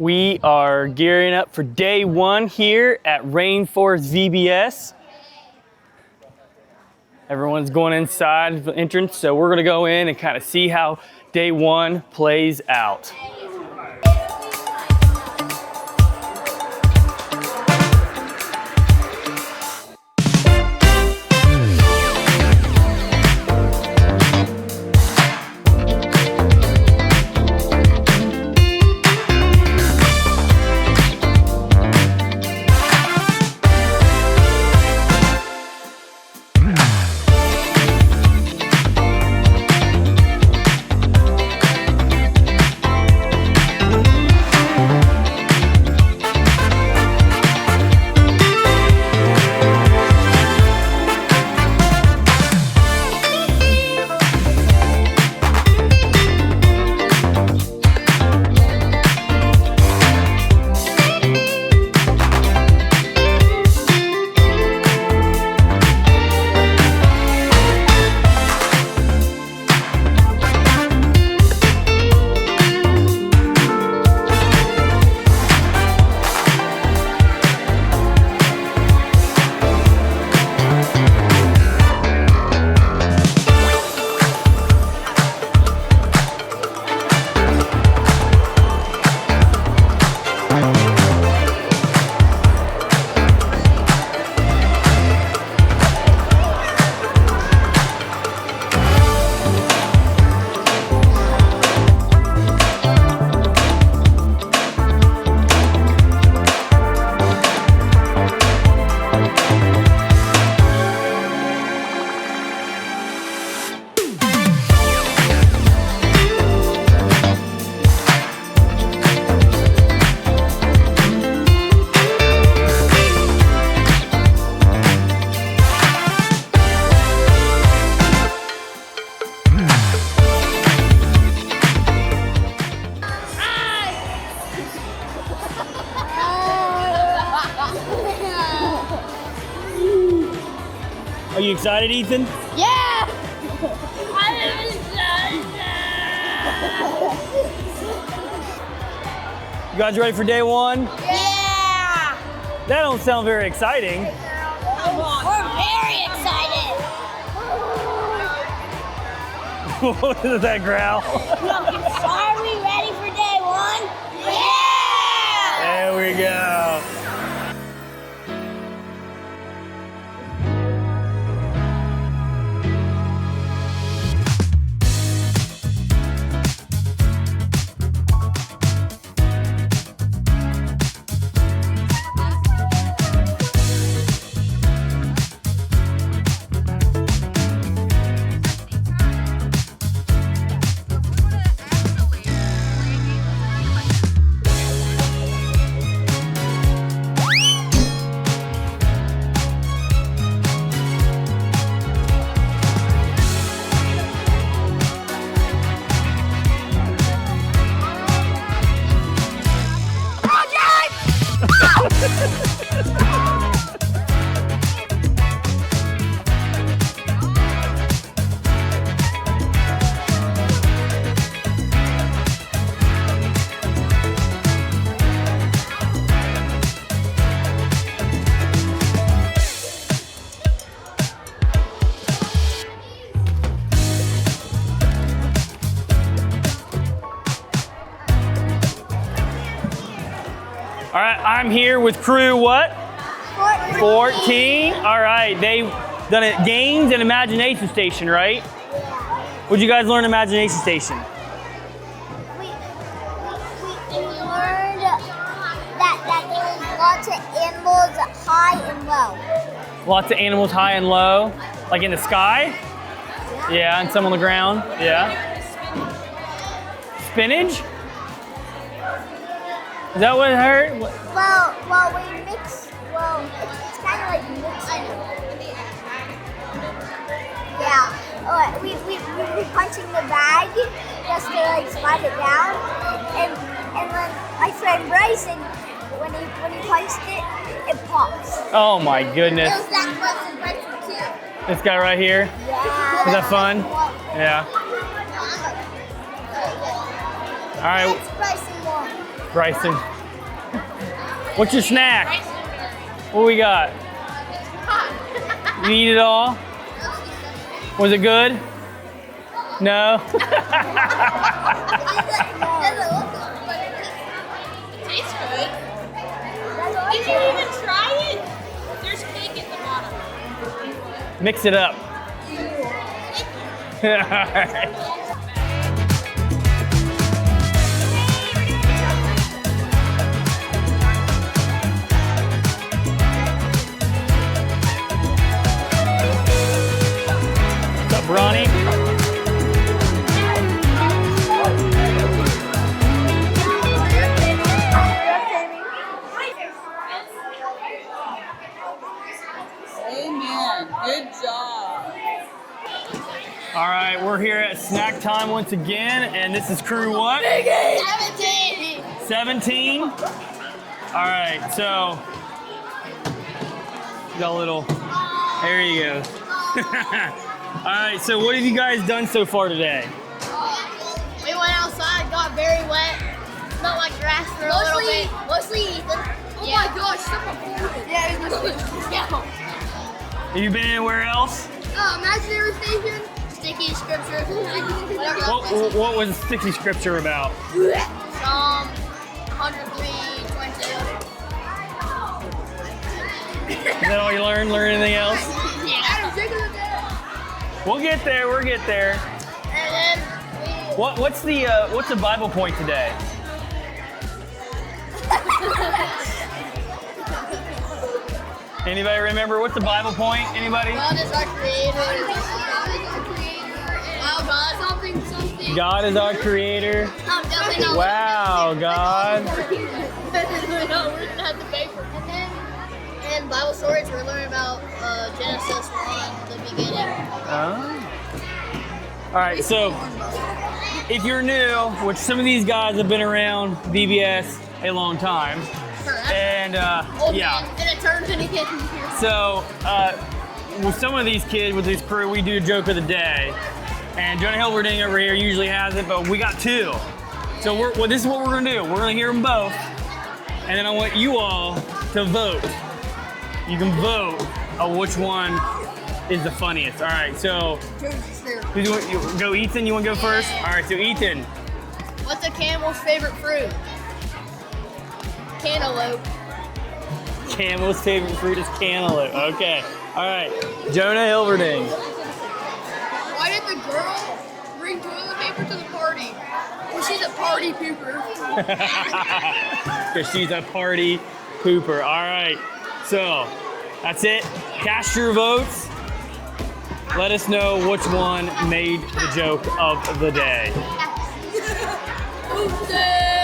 We are gearing up for day one here at Rainforest VBS. Everyone's going inside the entrance, so we're gonna go in and kind of see how day one plays out. Are you excited, Ethan? Yeah! I'm excited! You guys ready for day one? Yeah! That don't sound very exciting. We're very excited! What is that growl? Are we ready for day one? Yeah! There we go. All right, I'm here with crew what? 14. All right, they done it games and imagination station, right? What'd you guys learn in imagination station? We learned that there was lots of animals high and low. Lots of animals high and low, like in the sky? Yeah, and some on the ground, yeah. Spinach? Is that what it hurt? Well, we mix. Well, it's kind of like mixing. Yeah. We punching the bag just to like slide it down, and then my friend Bryson, when he punched it, it pops. Oh my goodness! It was that close to Bryson too. This guy right here. Yeah. Is that fun? Yeah. All right. That's Bryson won. Bryson. What's your snack? What we got? You eat it all? Was it good? No? It tastes good. Did you even try it? There's cake at the bottom. Mix it up. All right. What's up, Ronnie? Amen. Good job. All right, we're here at snack time once again, and this is crew what? 17. 17? All right, so got a little, there you go. All right, so what have you guys done so far today? We went outside, got very wet, smelled like grass for a little bit. Mostly Ethan. Oh my gosh, stop recording. Yeah, it was mostly. Yeah. Have you been anywhere else? Imaginary station. Sticky scripture. What was the sticky scripture about? Psalm 103:22. Is that all you learned? Learn anything else? Yeah. We'll get there, we'll get there. And then What's the Bible point today? Anybody remember what's the Bible point? Anybody? God is our creator. Wow, God. Something. God is our creator. Definitely not. Wow, God. No, we're gonna have the paper. And Bible stories, we're learning about Genesis 1, the beginning. All right, so if you're new, which some of these guys have been around VBS a long time, and Old yeah. man in eternity. So, with some of these kids, with this crew, we do a joke of the day. And Jonah Hilverding over here usually has it, but we got two. So this is what we're gonna do. We're gonna hear them both. And then I want you all to vote. You can vote on which one is the funniest. All right, so, go Ethan, you wanna go first? All right, so Ethan. What's a camel's favorite fruit? Cantaloupe. Camel's favorite fruit is cantaloupe. Okay. All right. Jonah Hilverding. Why did the girl bring toilet paper to the party? Well, she's a party pooper. Because she's a party pooper. All right. So that's it. Cast your votes. Let us know which one made the joke of the day. Oopsie.